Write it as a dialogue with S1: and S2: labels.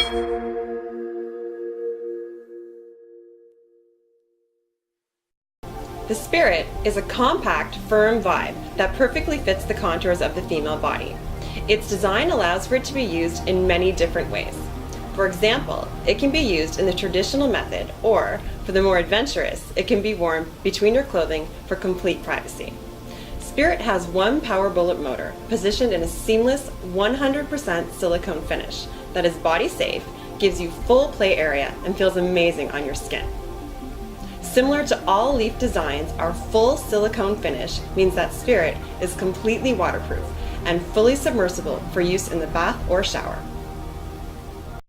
S1: The Spirit is a compact, firm vibe that perfectly fits the contours of the female body. Its design allows for it to be used in many different ways. For example, it can be used in the traditional method, or, for the more adventurous, it can be worn between your clothing for complete privacy. Spirit has one power bullet motor positioned in a seamless 100% silicone finish that is body safe, gives you full play area, and feels amazing on your skin. Similar to all Leaf designs, our full silicone finish means that Spirit is completely waterproof and fully submersible for use in the bath or shower.